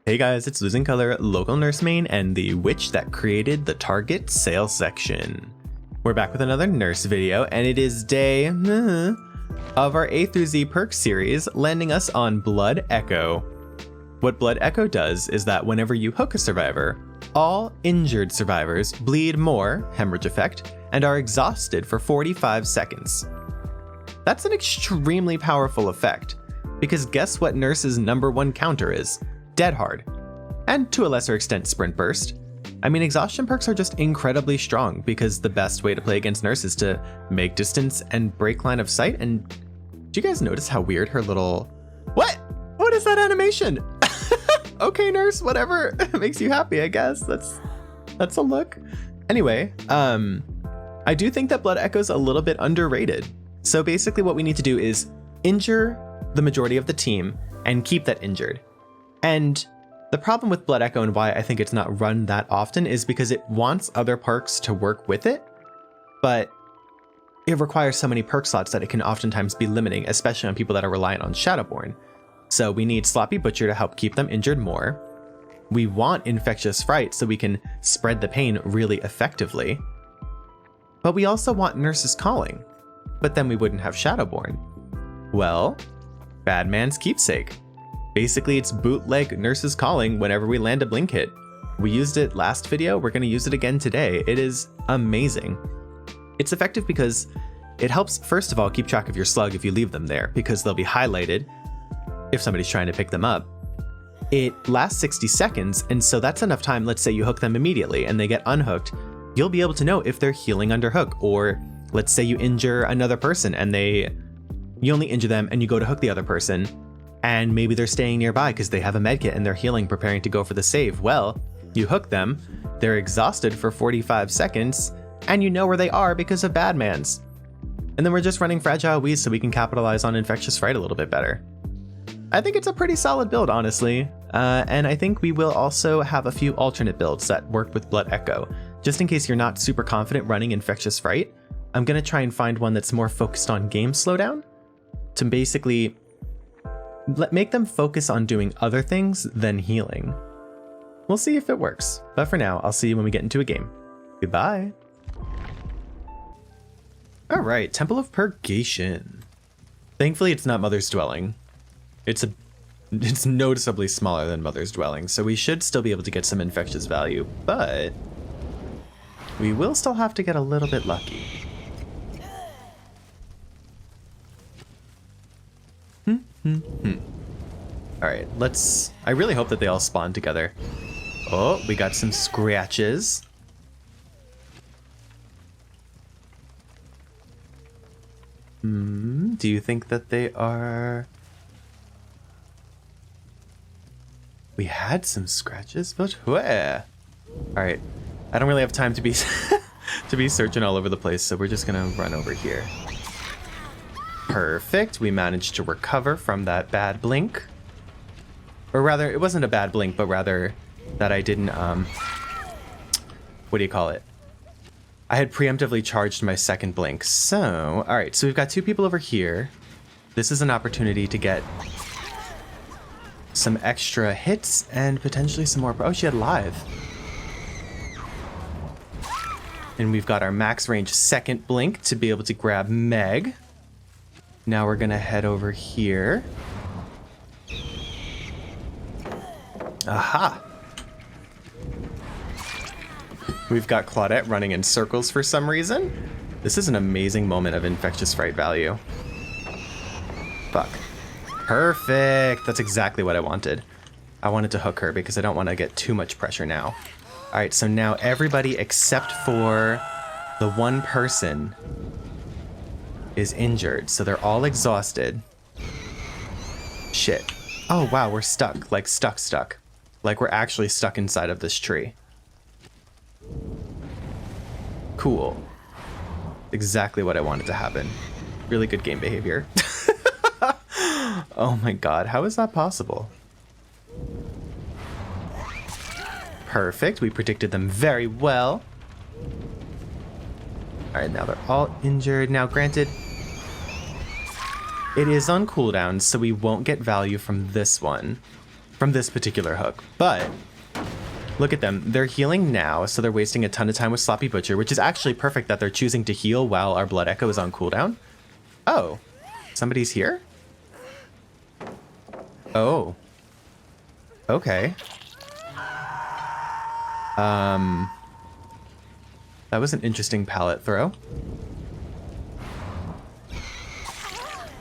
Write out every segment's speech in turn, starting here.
Hey guys, it's Losing Color, local nurse main, and the witch that created the Target sale section. We're back with another nurse video, and it is day of our A through Z perk series, landing us on Blood Echo. What Blood Echo does is that whenever you hook a survivor, all injured survivors bleed more, hemorrhage effect, and are exhausted for 45 seconds. That's an extremely powerful effect, because guess what Nurse's #1 counter is? Dead hard, and to a lesser extent sprint burst. I mean, exhaustion perks are just incredibly strong because the best way to play against Nurse is to make distance and break line of sight. And do you guys notice how weird her little... What is that animation? Okay, Nurse, whatever makes you happy, I guess. That's a look. Anyway, I do think that Blood Echo's a little bit underrated. So basically what we need to do is injure the majority of the team and keep that injured. And the problem with Blood Echo and why I think it's not run that often is because it wants other perks to work with it, but it requires so many perk slots that it can oftentimes be limiting, especially on people that are reliant on Shadowborn. So we need Sloppy Butcher to help keep them injured more. We want Infectious Fright so we can spread the pain really effectively. But we also want Nurse's Calling, but then we wouldn't have Shadowborn. Well, Bad Man's Keepsake. Basically, it's bootleg Nurse's Calling whenever we land a blink hit. We used it last video, we're going to use it again today. It is amazing. It's effective because it helps, first of all, keep track of your slug if you leave them there, because they'll be highlighted if somebody's trying to pick them up. It lasts 60 seconds, and so that's enough time. Let's say you hook them immediately and they get unhooked. You'll be able to know if they're healing under hook, or let's say you injure another person and you only injure them and you go to hook the other person. And maybe they're staying nearby because they have a medkit and they're healing, preparing to go for the save. Well, you hook them, they're exhausted for 45 seconds, and you know where they are because of Bad Man's. And then we're just running Fragile Wheeze so we can capitalize on Infectious Fright a little bit better. I think it's a pretty solid build, honestly. And I think we will also have a few alternate builds that work with Blood Echo. Just in case you're not super confident running Infectious Fright, I'm going to try and find one that's more focused on game slowdown to basically make them focus on doing other things than healing. We'll see if it works, but for now, I'll see you when we get into a game. Goodbye. All right, Temple of Purgation. Thankfully, it's not Mother's Dwelling. It's noticeably smaller than Mother's Dwelling, so we should still be able to get some infectious value, but we will still have to get a little bit lucky. All right, I really hope that they all spawn together. Oh, we got some scratches. Do you think that they are... We had some scratches, but where? All right, I don't really have time to be to be searching all over the place, so we're just gonna run over here. Perfect, we managed to recover from that bad blink. Or rather, it wasn't a bad blink, but rather that I didn't, what do you call it? I had preemptively charged my second blink. So, all right, so we've got 2 people over here. This is an opportunity to get some extra hits and potentially some more. Oh, she had live. And we've got our max range second blink to be able to grab Meg. Now we're gonna head over here. Aha! We've got Claudette running in circles for some reason. This is an amazing moment of Infectious Fright value. Fuck. Perfect! That's exactly what I wanted. I wanted to hook her because I don't want to get too much pressure now. Alright, so now everybody except for the one person is injured, so they're all exhausted. Shit. Oh wow, we're stuck. Like stuck. Like we're actually stuck inside of this tree. Cool. Exactly what I wanted to happen. Really good game behavior. Oh my god, how is that possible? Perfect, we predicted them very well. Alright, now they're all injured. Now granted, it is on cooldown, so we won't get value from this one. from this particular hook. But look at them. They're healing now, so they're wasting a ton of time with Sloppy Butcher, which is actually perfect that they're choosing to heal while our Blood Echo is on cooldown. Oh, somebody's here? Oh. Okay. That was an interesting pallet throw.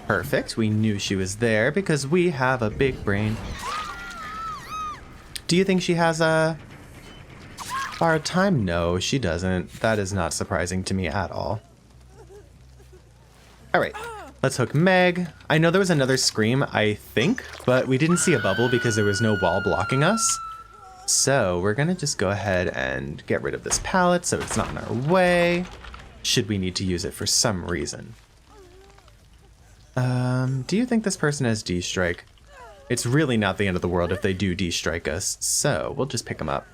Perfect. We knew she was there because we have a big brain. Do you think she has a borrowed time? No, she doesn't. That is not surprising to me at all. All right, let's hook Meg. I know there was another scream, I think, but we didn't see a bubble because there was no wall blocking us. So we're gonna just go ahead and get rid of this pallet so it's not in our way, should we need to use it for some reason. Do you think this person has D-Strike? It's really not the end of the world if they do D-Strike us, so we'll just pick them up.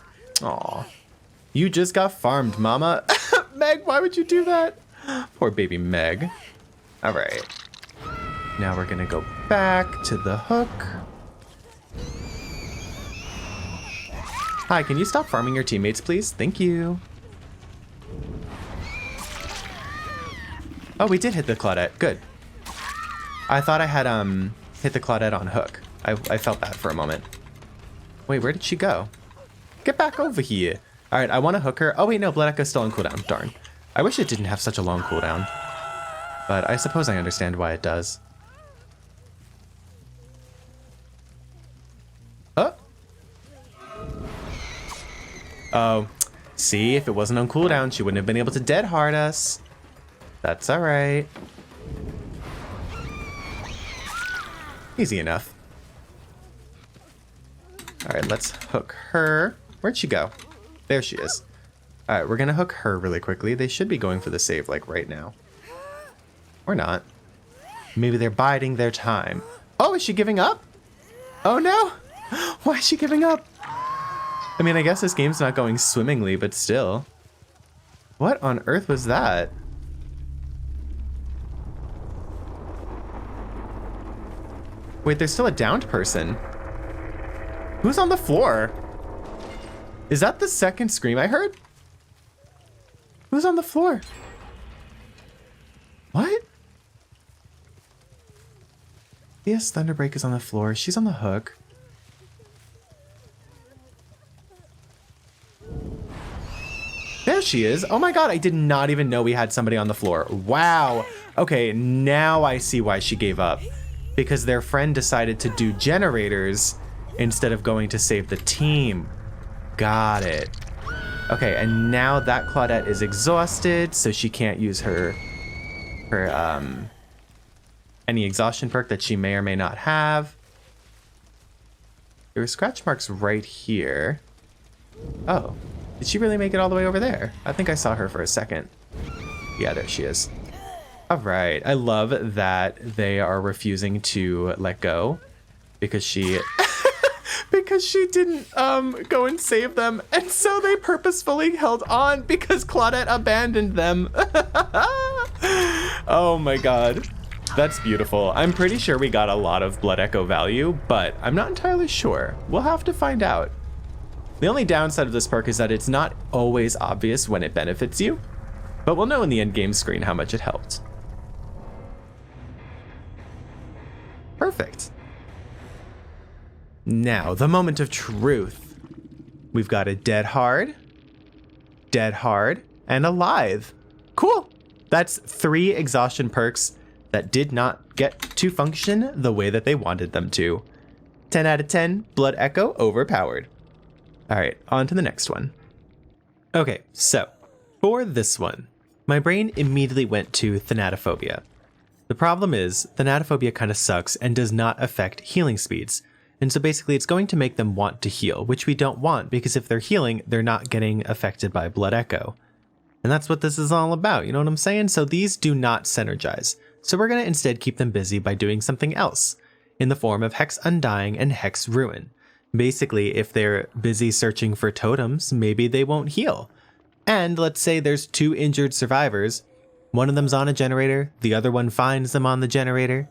Aw. You just got farmed, mama. Meg, why would you do that? Poor baby Meg. All right. Now we're gonna go back to the hook. Hi, can you stop farming your teammates, please? Thank you. Oh, we did hit the Claudette. Good. I thought I had hit the Claudette on hook. I felt that for a moment. Wait, where did she go? Get back over here. All right, I want to hook her. Oh wait, no, Blood Echo's still on cooldown. Darn. I wish it didn't have such a long cooldown, but I suppose I understand why it does. Oh. Oh. See, if it wasn't on cooldown, she wouldn't have been able to dead hard us. That's all right. Easy enough. All right, let's hook her. Where'd she go? There she is. All right, we're gonna hook her really quickly. They should be going for the save like right now. Or not. Maybe they're biding their time. Oh, is she giving up? Oh no! Why is she giving up? I mean, I guess this game's not going swimmingly, but still. What on earth was that? Wait, there's still a downed person. Who's on the floor? Is that the second scream I heard? Who's on the floor? What? Yes, Thunderbreak is on the floor. She's on the hook. There she is. Oh my god, I did not even know we had somebody on the floor. Wow. Okay, now I see why she gave up. Because their friend decided to do generators instead of going to save the team. Got it. Okay, and now that Claudette is exhausted, so she can't use her any exhaustion perk that she may or may not have. There were scratch marks right here. Oh, did she really make it all the way over there? I think I saw her for a second. Yeah, there she is. All right, I love that they are refusing to let go because she because she didn't go and save them, and so they purposefully held on because Claudette abandoned them. Oh my god, that's beautiful. I'm pretty sure we got a lot of Blood Echo value, but I'm not entirely sure. We'll have to find out. The only downside of this perk is that it's not always obvious when it benefits you, but we'll know in the end game screen how much it helped. Perfect. Now, the moment of truth. We've got a dead hard, and alive. Cool. That's 3 exhaustion perks that did not get to function the way that they wanted them to. 10 out of 10, Blood Echo overpowered. All right, on to the next one. Okay, so for this one, my brain immediately went to thanatophobia. The problem is, thanatophobia kind of sucks and does not affect healing speeds. And so basically it's going to make them want to heal, which we don't want because if they're healing, they're not getting affected by Blood Echo. And that's what this is all about, you know what I'm saying? So these do not synergize. So we're going to instead keep them busy by doing something else in the form of Hex Undying and Hex Ruin. Basically, if they're busy searching for totems, maybe they won't heal. And let's say there's 2 injured survivors. One of them's on a generator, the other one finds them on the generator.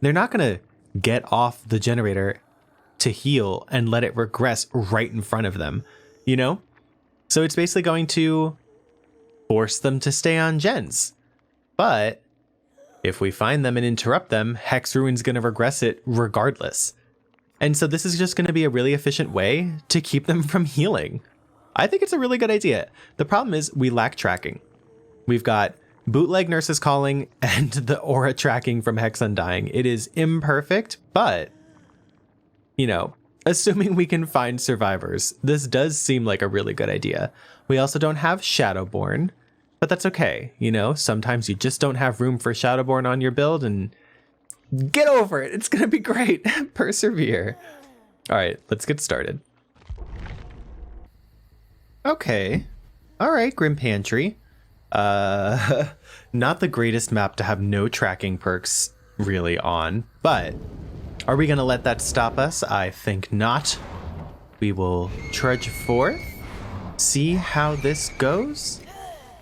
They're not going to get off the generator to heal and let it regress right in front of them, you know? So it's basically going to force them to stay on gens. But if we find them and interrupt them, Hex Ruin's going to regress it regardless. And so this is just going to be a really efficient way to keep them from healing. I think it's a really good idea. The problem is we lack tracking. We've got bootleg nurses calling and the aura tracking from Hex Undying. It is imperfect, but, you know, assuming we can find survivors, this does seem like a really good idea. We also don't have Shadowborn, but that's okay. You know, sometimes you just don't have room for Shadowborn on your build, and get over it. It's going to be great. Persevere. All right, let's get started. Okay. All right, Grim Pantry. Not the greatest map to have no tracking perks really on, but are we going to let that stop us? I think not. We will trudge forth, see how this goes,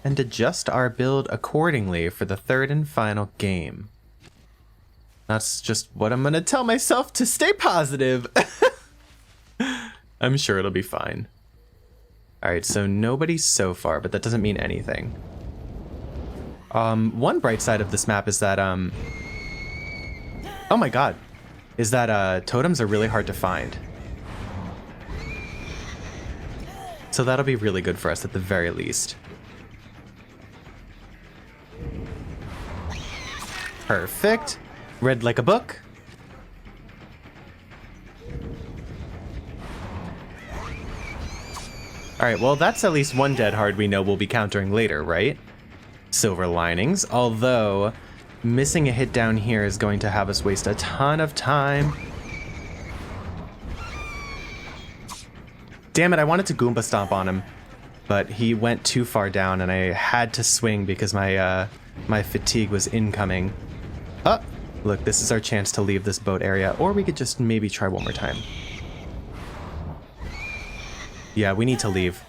and adjust our build accordingly for the third and final game. That's just what I'm going to tell myself to stay positive. I'm sure it'll be fine. All right, so nobody so far, but that doesn't mean anything. One bright side of this map is that, oh my god, is that totems are really hard to find. So that'll be really good for us at the very least. Perfect. Read like a book. All right, well, that's at least one dead hard we know we'll be countering later, right? Silver linings, although missing a hit down here is going to have us waste a ton of time. Damn it, I wanted to Goomba Stomp on him, but he went too far down and I had to swing because my my fatigue was incoming. Oh, look, this is our chance to leave this boat area, or we could just maybe try one more time. Yeah, we need to leave.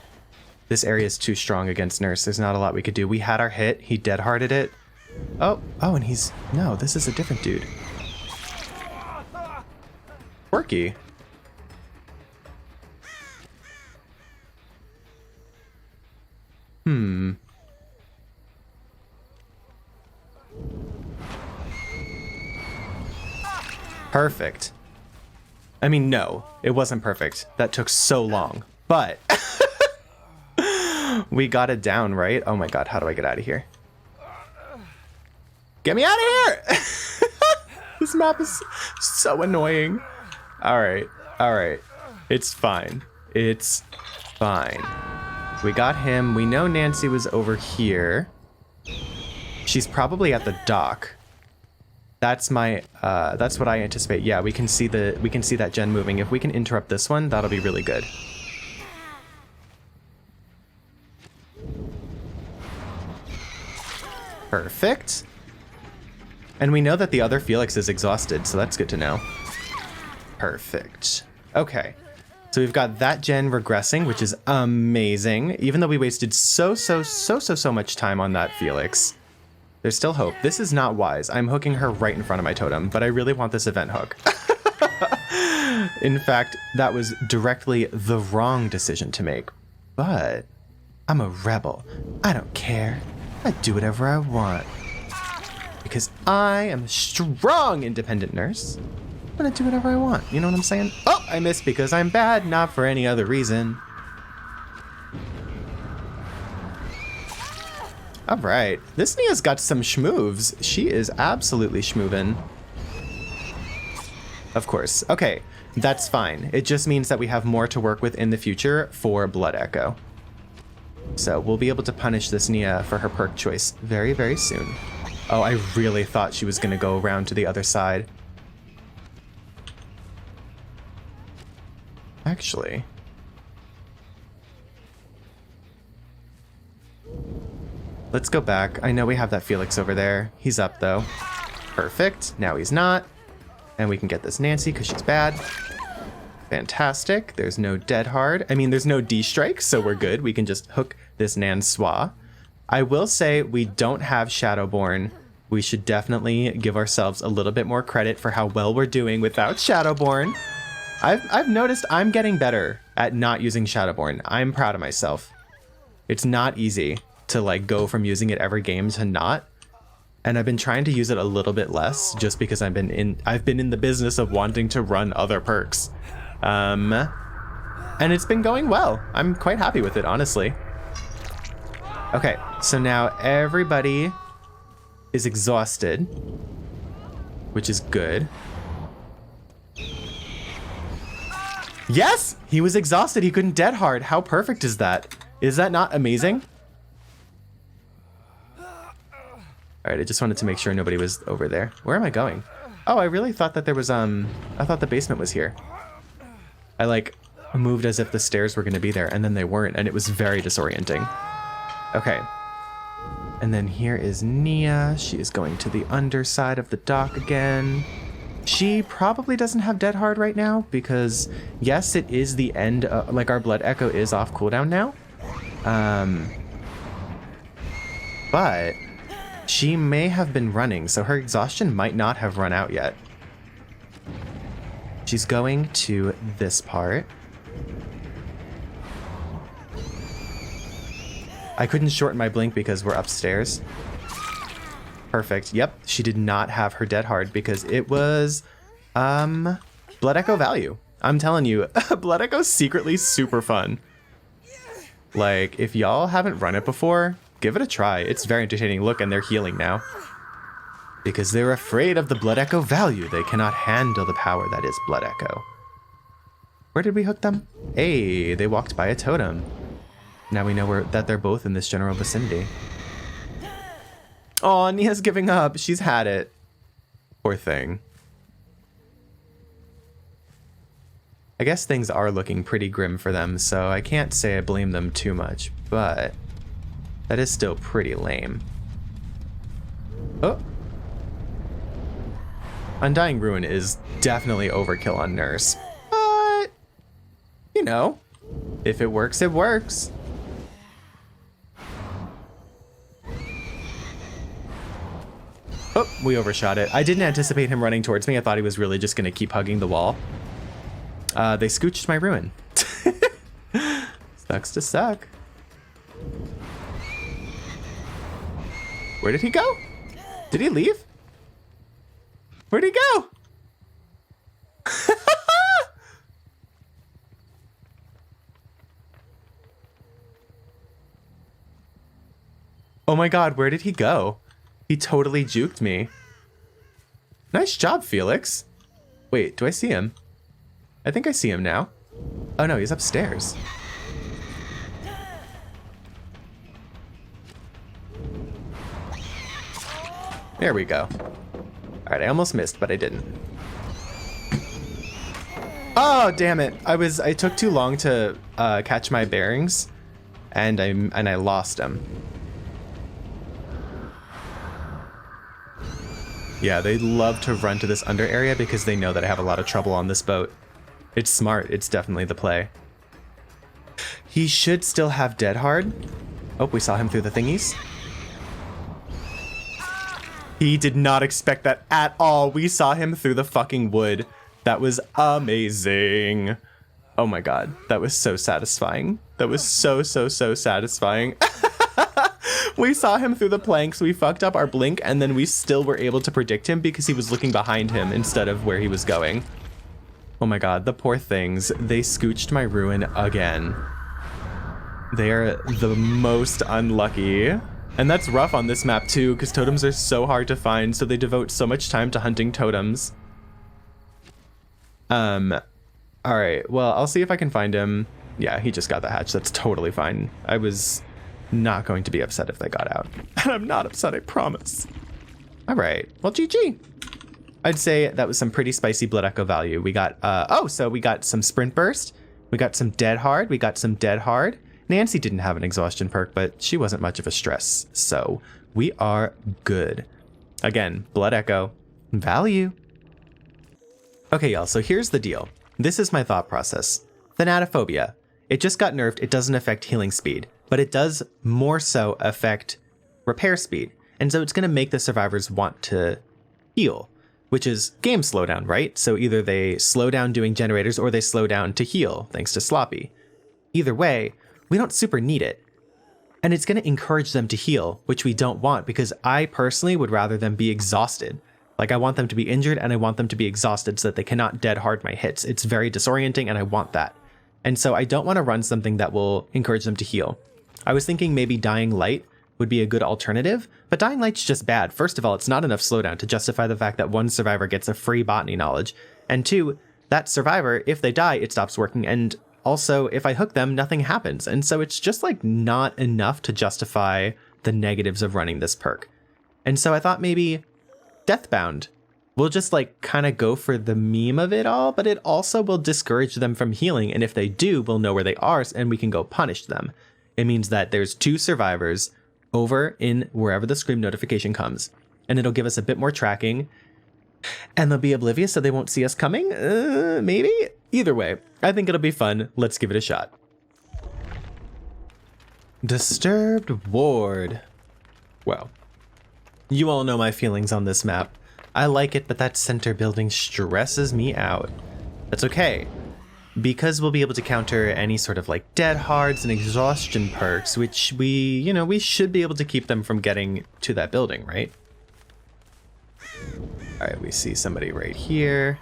This area is too strong against Nurse. There's not a lot we could do. We had our hit. He dead-hearted it. Oh, and he's... No, this is a different dude. Quirky. Perfect. I mean, no, it wasn't perfect. That took so long. But... we got it down, right? Oh my god, how do I get out of here? Get me out of here! This map is so annoying. Alright. It's fine. It's fine. We got him. We know Nancy was over here. She's probably at the dock. That's my that's what I anticipate. Yeah, we can see that gen moving. If we can interrupt this one, that'll be really good. Perfect. And we know that the other Felix is exhausted, so that's good to know. Perfect. Okay. So we've got that gen regressing, which is amazing. Even though we wasted so much time on that Felix, there's still hope. This is not wise. I'm hooking her right in front of my totem, but I really want this event hook. In fact, that was directly the wrong decision to make. But I'm a rebel. I don't care. I do whatever I want. Because I am a strong, independent nurse. I'm gonna do whatever I want. You know what I'm saying? Oh, I missed because I'm bad, not for any other reason. All right. This Nia's got some schmoves. She is absolutely schmoovin'. Of course. Okay, that's fine. It just means that we have more to work with in the future for Blood Echo. So we'll be able to punish this Nia for her perk choice very, very soon. Oh, I really thought she was going to go around to the other side. Actually. Let's go back. I know we have that Felix over there. He's up, though. Perfect. Now he's not. And we can get this Nancy because she's bad. Fantastic. There's no dead hard. I mean, there's no D-strike, so we're good. We can just hook this Nanswa. I will say we don't have Shadowborn. We should definitely give ourselves a little bit more credit for how well we're doing without Shadowborn. I've noticed I'm getting better at not using Shadowborn. I'm proud of myself. It's not easy to like go from using it every game to not. And I've been trying to use it a little bit less just because I've been in the business of wanting to run other perks. And it's been going well. I'm quite happy with it, honestly. Okay, so now everybody is exhausted, which is good. Yes, he was exhausted. He couldn't dead hard. How perfect is that? Is that not amazing? All right, I just wanted to make sure nobody was over there. Where am I going? Oh, I really thought that there was, I thought the basement was here. I like moved as if the stairs were gonna be there and then they weren't, and it was very disorienting. Okay. And then here is Nia. She is going to the underside of the dock again. She probably doesn't have Dead Hard right now because yes, it is the end, like our Blood Echo is off cooldown now. But she may have been running, so her exhaustion might not have run out yet. She's going to this part. I couldn't shorten my blink because we're upstairs. Perfect. Yep, she did not have her Dead Hard because it was Blood Echo value. I'm telling you, Blood Echo's secretly super fun. Like, if y'all haven't run it before, give it a try. It's very entertaining. Look, and they're healing now. Because they're afraid of the Blood Echo value. They cannot handle the power that is Blood Echo. Where did we hook them? Hey, they walked by a totem. Now we know that they're both in this general vicinity. Oh, Nia's giving up. She's had it. Poor thing. I guess things are looking pretty grim for them, so I can't say I blame them too much, but that is still pretty lame. Oh. Undying Ruin is definitely overkill on Nurse, but, you know, if it works, it works. Oh, we overshot it. I didn't anticipate him running towards me. I thought he was really just going to keep hugging the wall. They scooched my ruin. Sucks to suck. Where did he go? Did he leave? Where'd he go? Oh my god, where did he go? He totally juked me. Nice job, Felix. Wait, do I see him? I think I see him now. Oh no, he's upstairs. There we go. All right, I almost missed, but I didn't. Oh, damn it. I took too long to catch my bearings and I lost him. Yeah, they love to run to this under area because they know that I have a lot of trouble on this boat. It's smart. It's definitely the play. He should still have Dead Hard. Oh, we saw him through the thingies. He did not expect that at all. We saw him through the fucking wood. That was amazing. Oh my god, that was so satisfying. That was so satisfying. We saw him through the planks, we fucked up our blink, and then we still were able to predict him because he was looking behind him instead of where he was going. Oh my god, the poor things. They scooched my ruin again. They are the most unlucky. And that's rough on this map too, because totems are so hard to find, so they devote so much time to hunting totems. Alright, well, I'll see if I can find him. Yeah, he just got the hatch. That's totally fine. I was not going to be upset if they got out. And I'm not upset, I promise. Alright, well, GG. I'd say that was some pretty spicy Blood Echo value. We got, so we got some Sprint Burst. We got some Dead Hard. We got some Dead Hard. Nancy didn't have an exhaustion perk, but she wasn't much of a stress. So we are good. Again, Blood Echo value. Okay, y'all, so here's the deal. This is my thought process. Thanatophobia. It just got nerfed. It doesn't affect healing speed, but it does more so affect repair speed. And so it's going to make the survivors want to heal, which is game slowdown, right? So either they slow down doing generators or they slow down to heal, thanks to Sloppy. Either way, we don't super need it. And it's going to encourage them to heal, which we don't want because I personally would rather them be exhausted. Like I want them to be injured and I want them to be exhausted so that they cannot dead hard my hits. It's very disorienting and I want that. And so I don't want to run something that will encourage them to heal. I was thinking maybe Dying Light would be a good alternative, but Dying Light's just bad. First of all, it's not enough slowdown to justify the fact that one survivor gets a free botany knowledge. And two, that survivor, if they die, it stops working. And also, if I hook them, nothing happens. And so it's just like not enough to justify the negatives of running this perk. And so I thought maybe Deathbound. We'll just like kind of go for the meme of it all, but it also will discourage them from healing. And if they do, we'll know where they are and we can go punish them. It means that there's 2 survivors over in wherever the scream notification comes, and it'll give us a bit more tracking and they'll be oblivious so they won't see us coming. Maybe. Either way, I think it'll be fun. Let's give it a shot. Disturbed Ward. Well, you all know my feelings on this map. I like it, but that center building stresses me out. That's okay, because we'll be able to counter any sort of like dead hards and exhaustion perks, which we should be able to keep them from getting to that building, right? All right, we see somebody right here.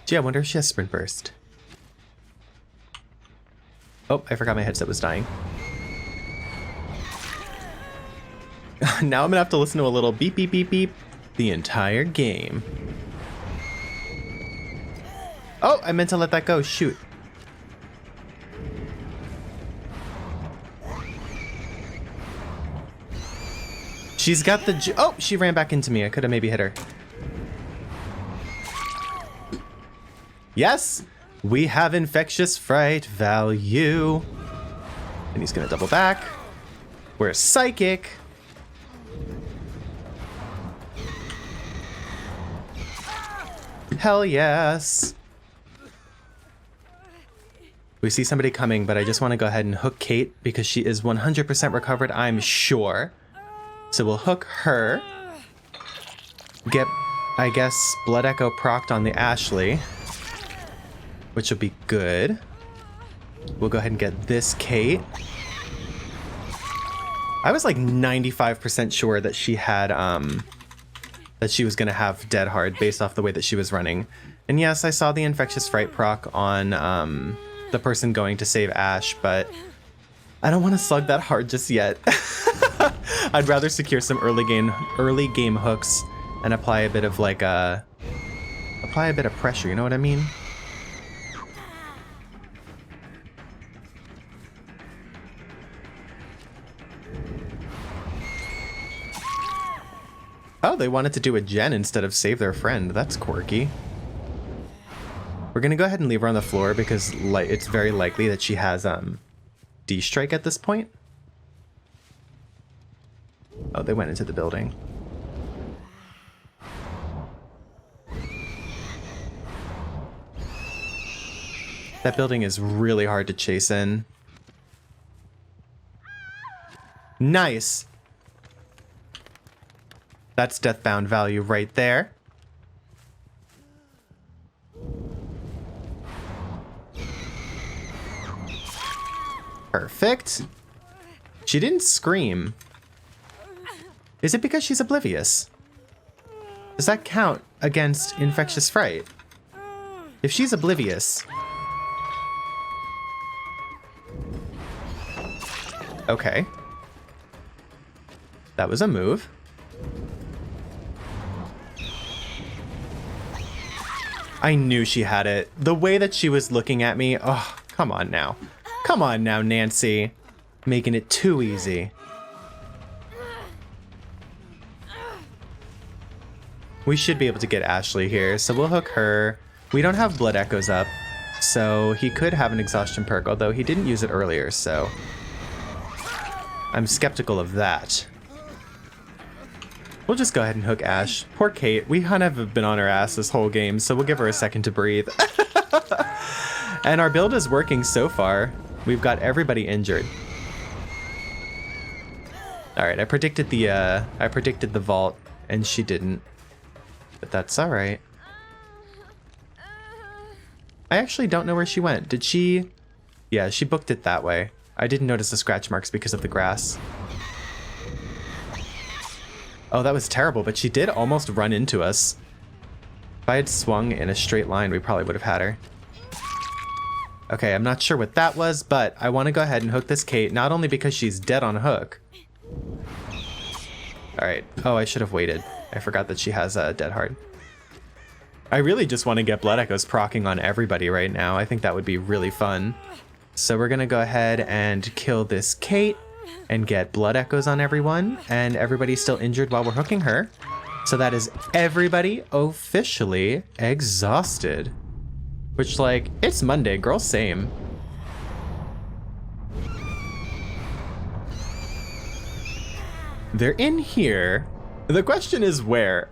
Gee, I wonder if she has sprint burst. Oh, I forgot my headset was dying. Now I'm gonna have to listen to a little beep, beep, beep, beep the entire game. Oh, I meant to let that go. Shoot. She's got the... Oh, she ran back into me. I could have maybe hit her. Yes, we have infectious fright value. And he's gonna double back. We're psychic. Hell yes. We see somebody coming, but I just want to go ahead and hook Kate because she is 100% recovered, I'm sure. So we'll hook her. Get, I guess, Blood Echo procced on the Ashley, which will be good. We'll go ahead and get this Kate. I was like 95% sure that she had, that she was going to have Dead Hard based off the way that she was running. And yes, I saw the Infectious Fright proc on the person going to save Ash, but I don't want to slug that hard just yet. I'd rather secure some early game hooks and apply a bit of like apply a bit of pressure, you know what I mean? Oh, they wanted to do a gen instead of save their friend. That's quirky. We're gonna go ahead and leave her on the floor because it's very likely that she has D-strike at this point. Oh, they went into the building. That building is really hard to chase in. Nice. That's Deathbound value right there. Perfect. She didn't scream. Is it because she's oblivious? Does that count against Infectious Fright? If she's oblivious... Okay. That was a move. I knew she had it. The way that she was looking at me. Oh, come on now. Come on now, Nancy. Making it too easy. We should be able to get Ashley here, so we'll hook her. We don't have Blood Echoes up, so he could have an exhaustion perk, although he didn't use it earlier, so I'm skeptical of that. We'll just go ahead and hook Ash. Poor Kate. We kind of have been on her ass this whole game, so we'll give her a second to breathe. And our build is working so far. We've got everybody injured. All right, I predicted the vault, and she didn't, but that's all right. I actually don't know where she went. Did she? Yeah, she booked it that way. I didn't notice the scratch marks because of the grass. Oh, that was terrible, but she did almost run into us. If I had swung in a straight line, we probably would have had her. Okay, I'm not sure what that was, but I want to go ahead and hook this Kate, not only because she's dead on hook. Alright. Oh, I should have waited. I forgot that she has a dead hard. I really just want to get Blood Echoes proccing on everybody right now. I think that would be really fun. So we're going to go ahead and kill this Kate and get Blood Echoes on everyone. And everybody's still injured while we're hooking her. So that is everybody officially exhausted. Which, like, it's Monday, girl, same. They're in here. The question is where?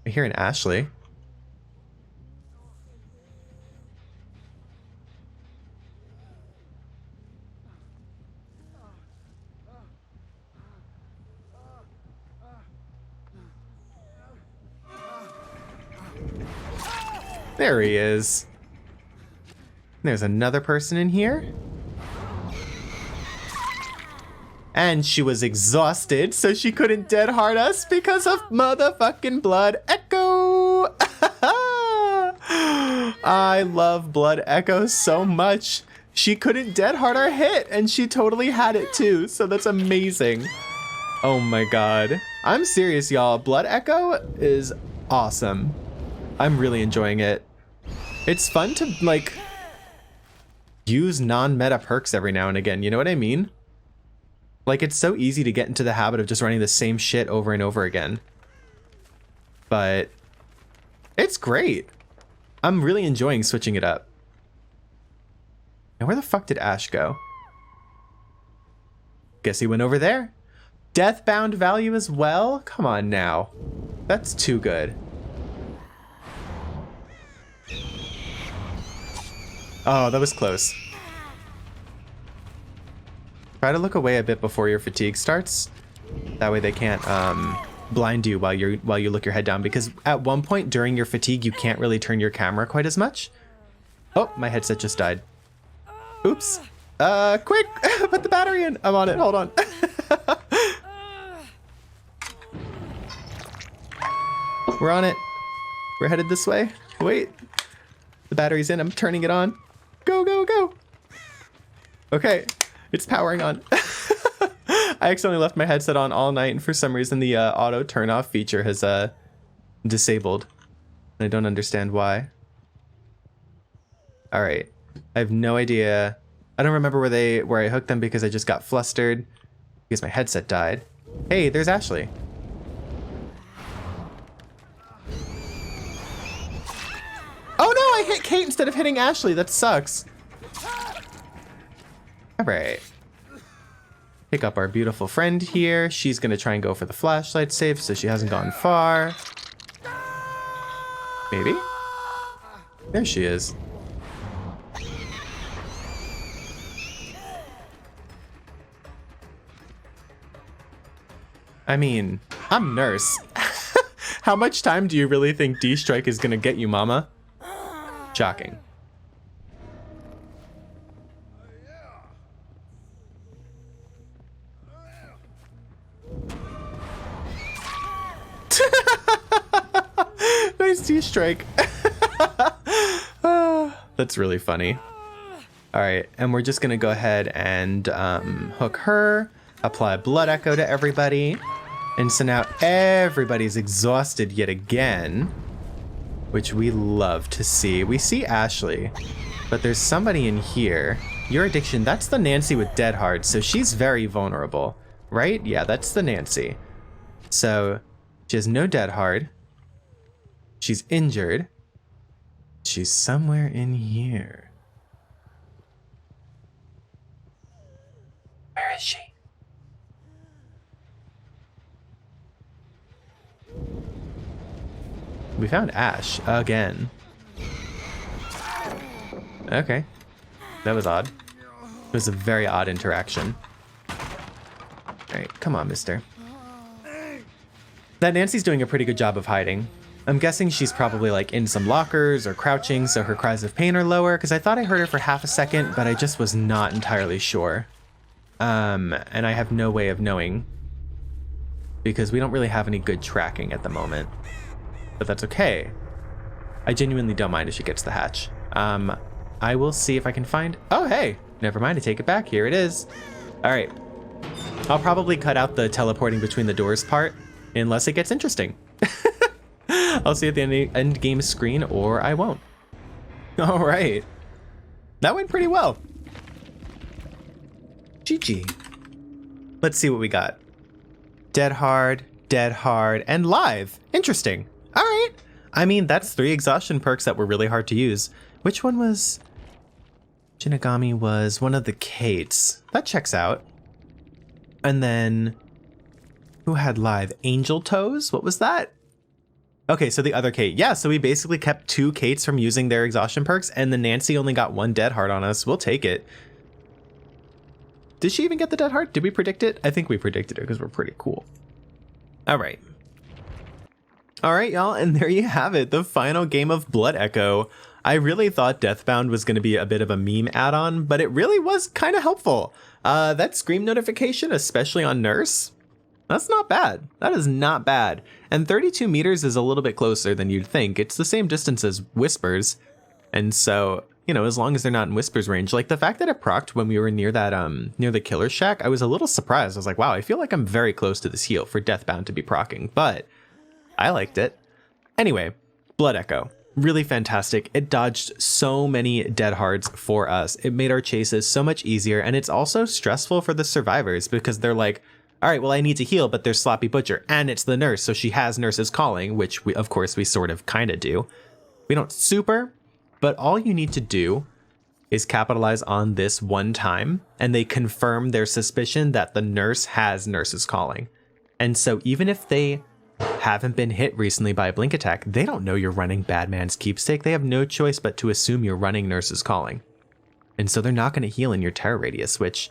I hear an Ashley. There he is. There's another person in here. And she was exhausted, so she couldn't dead hard us because of motherfucking Blood Echo. I love Blood Echo so much. She couldn't dead hard our hit, and she totally had it too, so that's amazing. Oh my god. I'm serious, y'all. Blood Echo is awesome. I'm really enjoying it. It's fun to, like, use non-meta perks every now and again, you know what I mean? Like, it's so easy to get into the habit of just running the same shit over and over again. But it's great. I'm really enjoying switching it up. Now, where the fuck did Ash go? Guess he went over there. Deathbound value as well? Come on now. That's too good. Oh, that was close. Try to look away a bit before your fatigue starts. That way they can't blind you while you look your head down, because at one point during your fatigue you can't really turn your camera quite as much. Oh, my headset just died. Oops. Quick, put the battery in. I'm on it. Hold on. We're on it. We're headed this way. Wait. The battery's in. I'm turning it on. Go, go, go. Okay. It's powering on. I accidentally left my headset on all night, and for some reason the auto turn off feature has disabled. And I don't understand why. All right. I have no idea. I don't remember where I hooked them because I just got flustered because my headset died. Hey, there's Ashley. Oh no, I hit Kate instead of hitting Ashley. That sucks. All right. Pick up our beautiful friend here. She's gonna try and go for the flashlight save so she hasn't gone far. Maybe? There she is. I mean, I'm Nurse. How much time do you really think D-Strike is gonna get you, mama? Shocking. Nice D-Strike. That's really funny. All right, and we're just gonna go ahead and hook her, apply Blood Echo to everybody. And so now everybody's exhausted yet again, which we love to see. We see Ashley, but there's somebody in here. Your addiction, that's the Nancy with Dead Hard, so she's very vulnerable, right? Yeah, that's the Nancy. So she has no Dead Hard. She's injured. She's somewhere in here. Where is she? We found Ash again. Okay. That was odd. It was a very odd interaction. All right, come on, mister. That Nancy's doing a pretty good job of hiding. I'm guessing she's probably like in some lockers or crouching, so her cries of pain are lower, because I thought I heard her for half a second, but I just was not entirely sure. And I have no way of knowing, because we don't really have any good tracking at the moment. But that's okay. I genuinely don't mind if she gets the hatch. I will see if I can find... Oh, hey! Never mind, I take it back. Here it is. All right. I'll probably cut out the teleporting between the doors part, unless it gets interesting. I'll see you at the end game screen, or I won't. All right. That went pretty well. GG. Let's see what we got. Dead hard, and live. Interesting. All right. I mean, that's 3 exhaustion perks that were really hard to use. Which one was... Shinigami was one of the Kates. That checks out. And then... Who had live? Angel Toes? What was that? Okay, so the other Kate. Yeah, so we basically kept 2 Kates from using their exhaustion perks, and the Nancy only got 1 dead heart on us. We'll take it. Did she even get the dead heart? Did we predict it? I think we predicted it because we're pretty cool. All right. All right, y'all, and there you have it. The final game of Blood Echo. I really thought Deathbound was going to be a bit of a meme add-on, but it really was kind of helpful. That scream notification, especially on Nurse, that's not bad. That is not bad. And 32 meters is a little bit closer than you'd think. It's the same distance as Whispers. And so, you know, as long as they're not in Whispers range, like the fact that it procced when we were near that, near the Killer Shack, I was a little surprised. I was like, wow, I feel like I'm very close to this heal for Deathbound to be proccing, but I liked it. Anyway, Blood Echo. Really fantastic. It dodged so many dead hearts for us. It made our chases so much easier, and it's also stressful for the survivors because they're like, all right, well, I need to heal, but there's Sloppy Butcher, and it's the nurse, so she has Nurse's Calling, which we, of course, we sort of kind of do. We don't super, but all you need to do is capitalize on this one time, and they confirm their suspicion that the nurse has Nurse's Calling. And so even if they haven't been hit recently by a blink attack, they don't know you're running Badman's Keepsake. They have no choice but to assume you're running Nurse's Calling. And so they're not going to heal in your terror radius, which,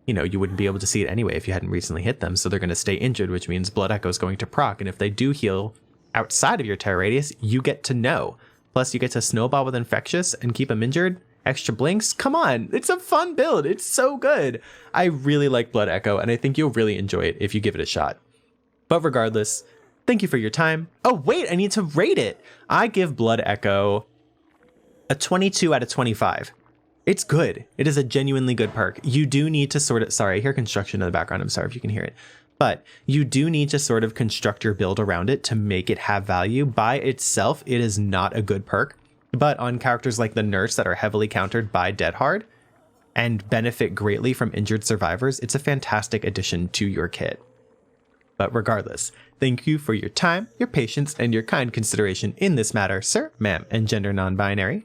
you know, you wouldn't be able to see it anyway if you hadn't recently hit them. So they're going to stay injured, which means Blood Echo is going to proc. And if they do heal outside of your terror radius, you get to know. Plus you get to snowball with Infectious and keep them injured. Extra blinks. Come on. It's a fun build. It's so good. I really like Blood Echo, and I think you'll really enjoy it if you give it a shot. But regardless, thank you for your time. Oh, wait, I need to rate it. I give Blood Echo a 22 out of 25. It's good. It is a genuinely good perk. You do need to sort of, sorry, I hear construction in the background. I'm sorry if you can hear it, but you do need to sort of construct your build around it to make it have value. By itself, it is not a good perk, but on characters like the Nurse that are heavily countered by Dead Hard and benefit greatly from injured survivors, it's a fantastic addition to your kit. But regardless, thank you for your time, your patience, and your kind consideration in this matter, sir, ma'am, and gender non-binary.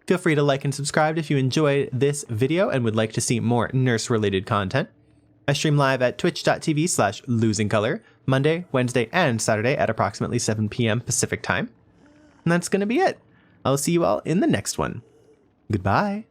Feel free to like and subscribe if you enjoyed this video and would like to see more nurse-related content. I stream live at twitch.tv/losingcolor, Monday, Wednesday, and Saturday at approximately 7 p.m. Pacific time. And that's going to be it. I'll see you all in the next one. Goodbye.